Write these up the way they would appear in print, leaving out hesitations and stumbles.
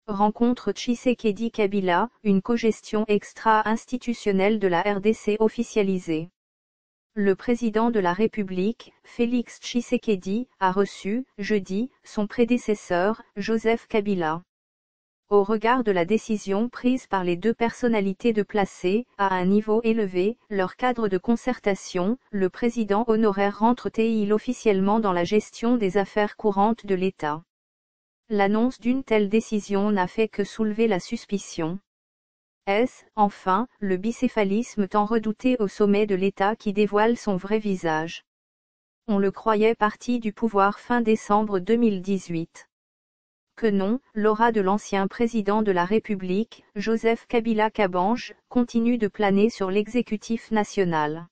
Rencontre Tshisekedi-Kabila, une cogestion extra-institutionnelle de la RDC officialisée. Le président de la République, Félix Tshisekedi, a reçu, jeudi, son prédécesseur, Joseph Kabila. Au regard de la décision prise par les deux personnalités de placer, à un niveau élevé, leur cadre de concertation, le président honoraire rentre-t-il officiellement dans la gestion des affaires courantes de l'État. L'annonce d'une telle décision n'a fait que soulever la suspicion. Est-ce, enfin, le bicéphalisme tant redouté au sommet de l'État qui dévoile son vrai visage? On le croyait parti du pouvoir fin décembre 2018. Que non, l'aura de l'ancien président de la République, Joseph Kabila Kabange, continue de planer sur l'exécutif national.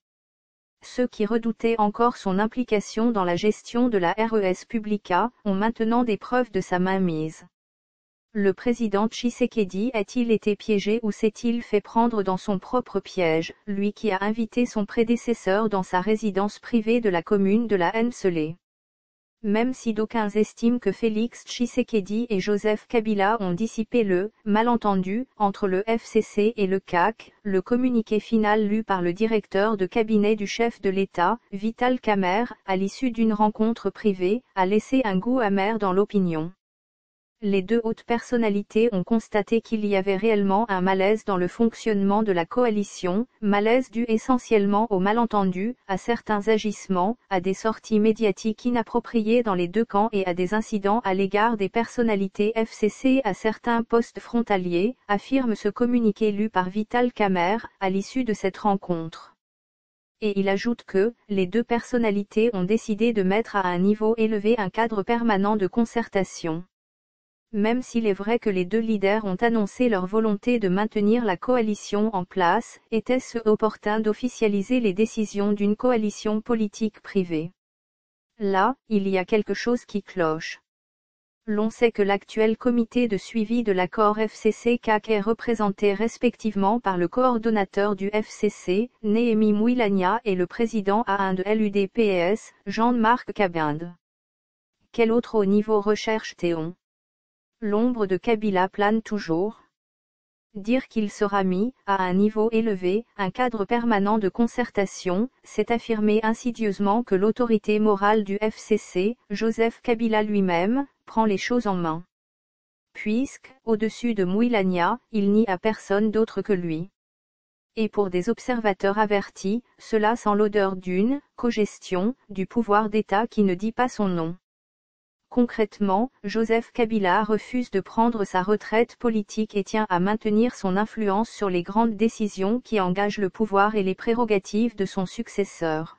Ceux qui redoutaient encore son implication dans la gestion de la Res Publica, ont maintenant des preuves de sa mainmise. Le président Tshisekedi a-t-il été piégé ou s'est-il fait prendre dans son propre piège, lui qui a invité son prédécesseur dans sa résidence privée de la commune de la Haine-Selé? Même si d'aucuns estiment que Félix Tshisekedi et Joseph Kabila ont dissipé le malentendu entre le FCC et le CAC, le communiqué final lu par le directeur de cabinet du chef de l'État, Vital Kamerhe, à l'issue d'une rencontre privée, a laissé un goût amer dans l'opinion. Les deux hautes personnalités ont constaté qu'il y avait réellement un malaise dans le fonctionnement de la coalition, malaise dû essentiellement aux malentendus, à certains agissements, à des sorties médiatiques inappropriées dans les deux camps et à des incidents à l'égard des personnalités FCC à certains postes frontaliers, affirme ce communiqué lu par Vital Kamerhe, à l'issue de cette rencontre. Et il ajoute que, les deux personnalités ont décidé de mettre à un niveau élevé un cadre permanent de concertation. Même s'il est vrai que les deux leaders ont annoncé leur volonté de maintenir la coalition en place, était-ce opportun d'officialiser les décisions d'une coalition politique privée? Là, il y a quelque chose qui cloche. L'on sait que l'actuel comité de suivi de l'accord FCC-CAC est représenté respectivement par le coordonnateur du FCC, Néhémie Mouilania, et le président A1 de l'UDPS, Jean-Marc Kabinde. Quel autre haut niveau recherche-t-on? L'ombre de Kabila plane toujours. Dire qu'il sera mis, à un niveau élevé, un cadre permanent de concertation, c'est affirmer insidieusement que l'autorité morale du FCC, Joseph Kabila lui-même, prend les choses en main. Puisque, au-dessus de Mouilania, il n'y a personne d'autre que lui. Et pour des observateurs avertis, cela sent l'odeur d'une cogestion du pouvoir d'État qui ne dit pas son nom. Concrètement, Joseph Kabila refuse de prendre sa retraite politique et tient à maintenir son influence sur les grandes décisions qui engagent le pouvoir et les prérogatives de son successeur.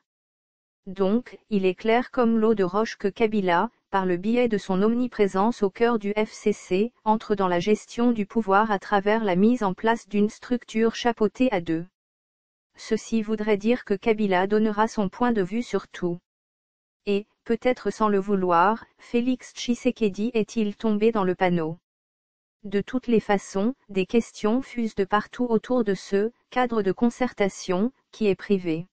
Donc, il est clair comme l'eau de roche que Kabila, par le biais de son omniprésence au cœur du FCC, entre dans la gestion du pouvoir à travers la mise en place d'une structure chapeautée à deux. Ceci voudrait dire que Kabila donnera son point de vue sur tout. Et, peut-être sans le vouloir, Félix Tshisekedi est-il tombé dans le panneau? De toutes les façons, des questions fusent de partout autour de ce cadre de concertation, qui est privé.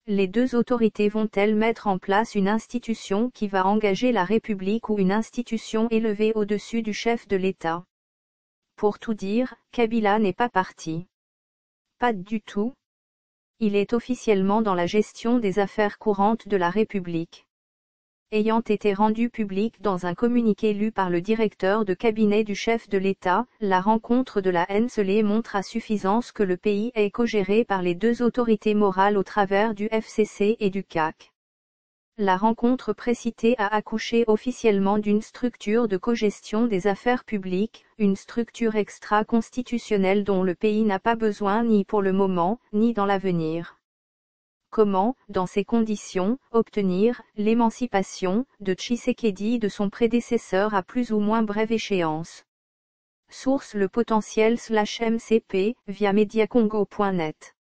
Les deux autorités vont-elles mettre en place une institution qui va engager la République ou une institution élevée au-dessus du chef de l'État? Pour tout dire, Kabila n'est pas parti. Pas du tout. Il est officiellement dans la gestion des affaires courantes de la République. Ayant été rendu public dans un communiqué lu par le directeur de cabinet du chef de l'État, la rencontre de la Haine-Selé montre à suffisance que le pays est co-géré par les deux autorités morales au travers du FCC et du CAC. La rencontre précitée a accouché officiellement d'une structure de cogestion des affaires publiques, une structure extra-constitutionnelle dont le pays n'a pas besoin ni pour le moment, ni dans l'avenir. Comment, dans ces conditions, obtenir l'émancipation de Tshisekedi de son prédécesseur à plus ou moins brève échéance? Source Le Potentiel /MCP, via mediacongo.net.